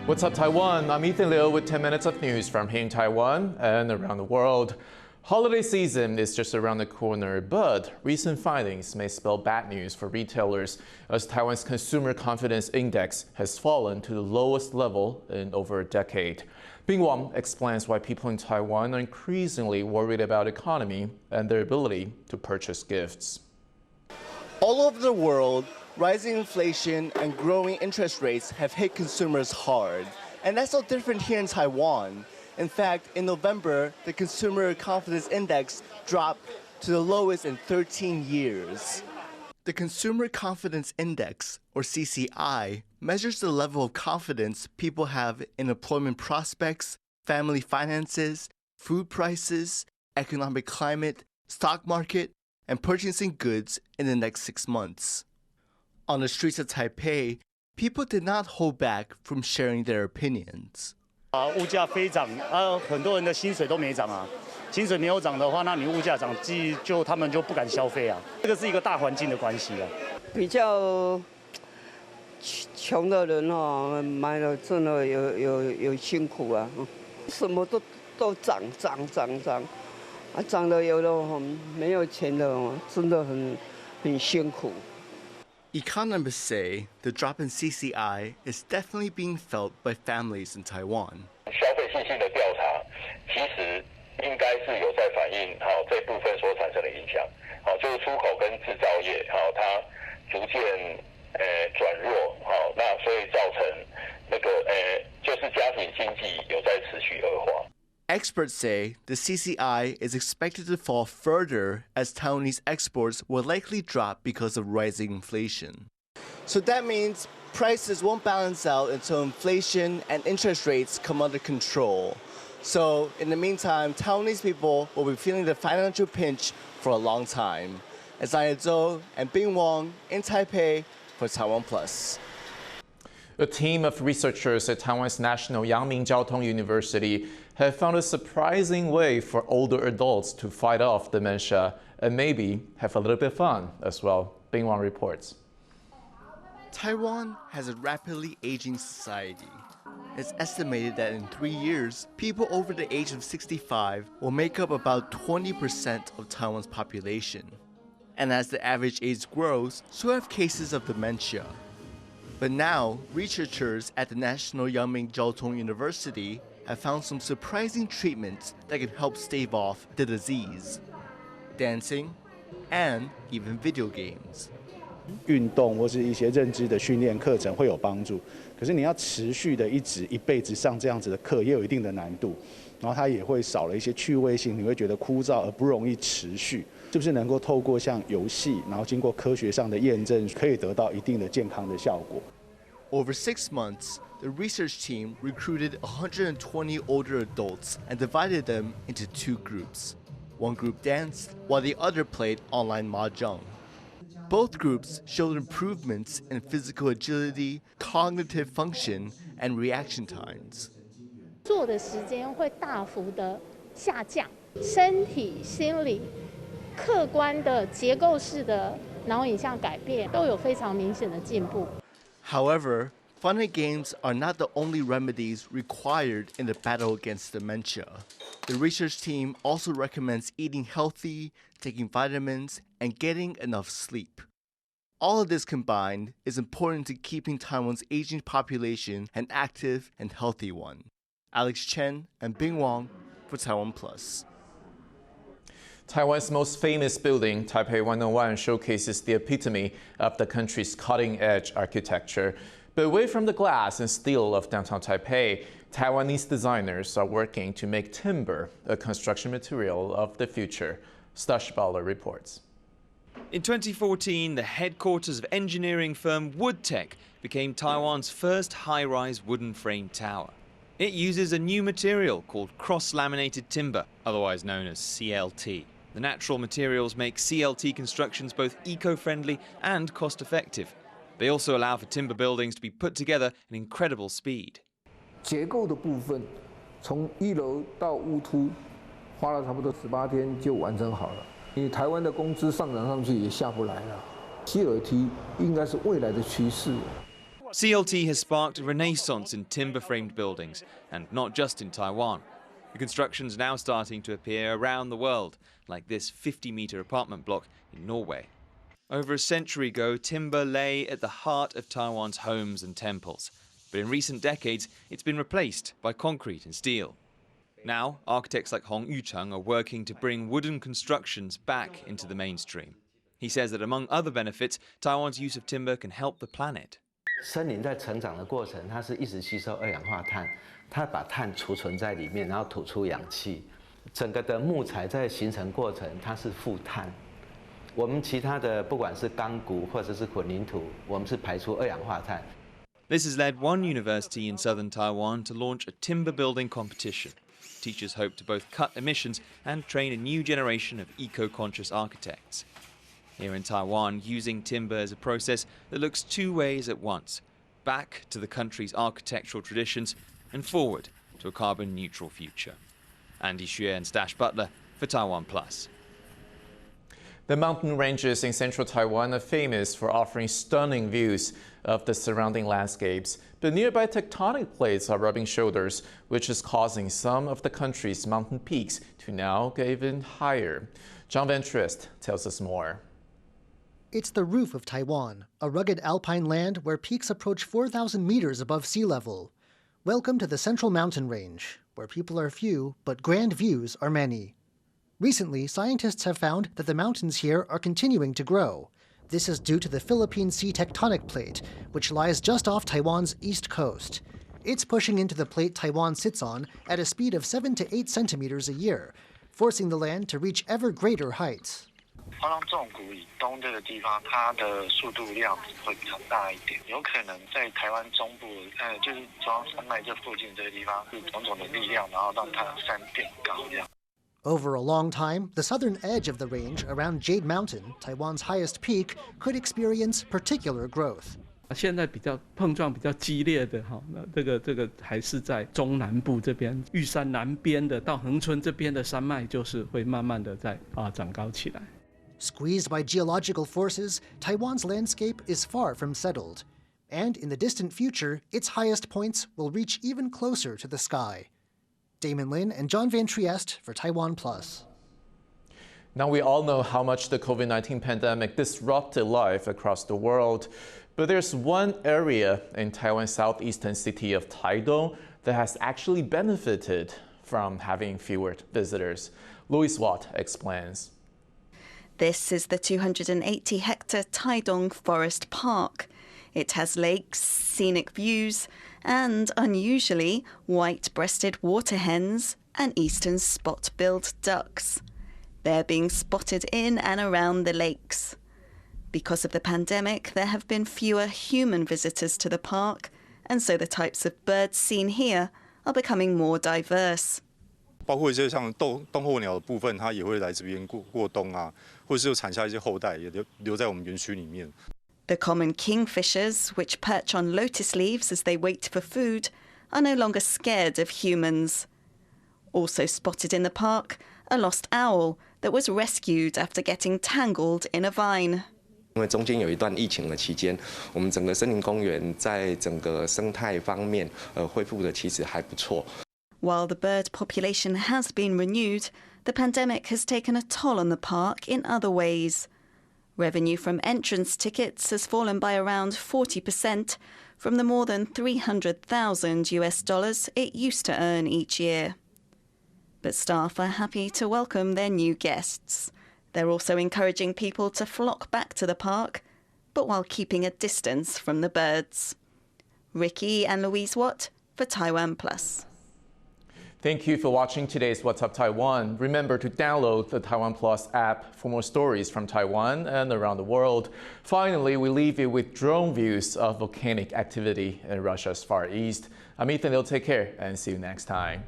What's up, Taiwan? I'm Ethan Liu with 10 minutes of news from here in Taiwan and around the world. Holiday season is just around the corner, but recent findings may spell bad news for retailers as Taiwan's consumer confidence index has fallen to the lowest level in over a decade. Bing Wang explains why people in Taiwan are increasingly worried about the economy and their ability to purchase gifts. All over the world, rising inflation and growing interest rates have hit consumers hard. And that's no different here in Taiwan. In fact, in November, the Consumer Confidence Index dropped to the lowest in 13 years. The Consumer Confidence Index, or CCI, measures the level of confidence people have in employment prospects, family finances, food prices, economic climate, stock market, and purchasing goods in the next 6 months. On the streets of Taipei, people did not hold back from sharing their opinions. 物价飞涨很多人的薪水都没涨啊。薪水没有涨的话，那你物价涨，他们就不敢消费啊。这个是一个大环境的关系啊。比较穷的人买了真的有辛苦啊，什么都涨，涨的有的没有钱的真的很辛苦。Economists say the drop in CCI is definitely being felt by families in Taiwan. 消费信心的调查其实应该是有在反映这部分所产生的影响，就是出口跟制造业它逐渐转弱，那所以造成就是家庭经济有在持续恶化。 Experts say the CCI is expected to fall further as Taiwanese exports will likely drop because of rising inflation. So that means prices won't balance out until inflation and interest rates come under control. So in the meantime, Taiwanese people will be feeling the financial pinch for a long time. Isaiah Zhou and Bing Wang in Taipei for TaiwanPlus. A team of researchers at Taiwan's National Taitung University have found a surprising way for older adults to fight off dementia and maybe have a little bit of fun as well. Bing Wang reports. Taiwan has a rapidly aging society. It's estimated that in 3 years, people over the age of 65 will make up about 20% of Taiwan's population. And as the average age grows, so have cases of dementia. But now, researchers at the National Taitung University have found some surprising treatments that can help stave off the disease. Dancing and even video games. 运动或是一些认知的训练课程会有帮助，可是你要持续的一辈子上这样子的课也有一定的难度，然后它也会少了一些趣味性，你会觉得枯燥而不容易持续。是不是能够透过像游戏，然后经过科学上的验证，可以得到一定的健康的效果？ Over 6 months, the research team recruited 120 older adults and divided them into 2 groups. One group danced, while the other played online mahjong. Both groups showed improvements in physical agility, cognitive function, and reaction times. 做的时间会大幅的下降，身体、心理、客观的结构式的脑影像改变都有非常明显的进步。 However, fun and games are not the only remedies required in the battle against dementia. The research team also recommends eating healthy, taking vitamins, and getting enough sleep. All of this combined is important to keeping Taiwan's aging population an active and healthy one. Alex Chen and Bing Wang for TaiwanPlus. Taiwan's most famous building, Taipei 101, showcases the epitome of the country's cutting-edge architecture. But away from the glass and steel of downtown Taipei, Taiwanese designers are working to make timber a construction material of the future. Stash Bowler reports. In 2014, the headquarters of engineering firm Woodtech became Taiwan's first high-rise wooden frame tower. It uses a new material called cross-laminated timber, otherwise known as CLT. The natural materials make CLT constructions both eco-friendly and cost-effective. They also allow for timber buildings to be put together at incredible speed. 结构的部分，从1楼到屋突，花了差不多18天就完成好了。因为台湾的工资上涨上去也下不来了，CLT应该是未来的趋势。CLT has sparked a renaissance in timber-framed buildings, and not just in Taiwan. The construction's now starting to appear around the world, like this 50-meter apartment block in Norway. Over a century ago, timber lay at the heart of Taiwan's homes and temples. But in recent decades, it's been replaced by concrete and steel. Now, architects like Hong Yucheng are working to bring wooden constructions back into the mainstream. He says that among other benefits, Taiwan's use of timber can help the planet. 森林在成长的过程，它是一直吸收二氧化碳，它把碳储存在里面，然后吐出氧气。整个的木材在形成过程，它是负碳。我们其他的不管是钢骨或者是混凝土，我们是排出二氧化碳。 This has led one university in southern Taiwan to launch a timber building competition. Teachers hope to both cut emissions and train a new generation of eco-conscious architects. Here in Taiwan, using timber is a process that looks two ways at once: back to the country's architectural traditions and forward to a carbon-neutral future. Andy Xue and Stash Butler for TaiwanPlus. The mountain ranges in central Taiwan are famous for offering stunning views of the surrounding landscapes, but nearby tectonic plates are rubbing shoulders, which is causing some of the country's mountain peaks to now go even higher. John Van Trist tells us more. It's the roof of Taiwan, a rugged alpine land where peaks approach 4,000 meters above sea level. Welcome to the Central Mountain Range, where people are few, but grand views are many. Recently, scientists have found that the mountains here are continuing to grow. This is due to the Philippine Sea tectonic plate, which lies just off Taiwan's east coast. It's pushing into the plate Taiwan sits on at a speed of 7 to 8 centimeters a year, forcing the land to reach ever greater heights. 花浪纵谷以东这个地方，它的速度量会比较大一点，有可能在台湾中部，就是中央山脉这附近这个地方，是种种的力量，然后让它的山变高这样。 Over a long time, the southern edge of the range around Jade Mountain, Taiwan's highest peak, could experience particular growth. 现在比较碰撞比较激烈的哈，那这个还是在中南部这边，玉山南边的到恒春这边的山脉，就是会慢慢的在长高起来。 Squeezed by geological forces, Taiwan's landscape is far from settled. And in the distant future, its highest points will reach even closer to the sky. Damon Lin and John Van Trieste for TaiwanPlus. Now, we all know how much the COVID-19 pandemic disrupted life across the world. But there's one area in Taiwan's southeastern city of Taitung that has actually benefited from having fewer visitors. Louis Watt explains. This is the 280-hectare Taitung Forest Park. It has lakes, scenic views, and, unusually, white-breasted water hens and eastern spot-billed ducks. They're being spotted in and around the lakes. Because of the pandemic, there have been fewer human visitors to the park, and so the types of birds seen here are becoming more diverse. 包括一些像冬候鸟的部分，它也会来这边过冬啊，或者是产下一些后代，也留在我们园区里面。 The common kingfishers, which perch on lotus leaves as they wait for food, are no longer scared of humans. Also spotted in the park, a lost owl that was rescued after getting tangled in a vine. 因为中间有一段疫情的期间，我们整个森林公园在整个生态方面，恢复的其实还不错。 While the bird population has been renewed, the pandemic has taken a toll on the park in other ways. Revenue from entrance tickets has fallen by around 40% from the more than $300,000 it used to earn each year. But staff are happy to welcome their new guests. They're also encouraging people to flock back to the park, but while keeping a distance from the birds. Ricky and Louise Watt for TaiwanPlus. Thank you for watching today's What's Up Taiwan. Remember to download the TaiwanPlus app for more stories from Taiwan and around the world. Finally, we leave you with drone views of volcanic activity in Russia's Far East. I'm Ethan. Take care and see you next time.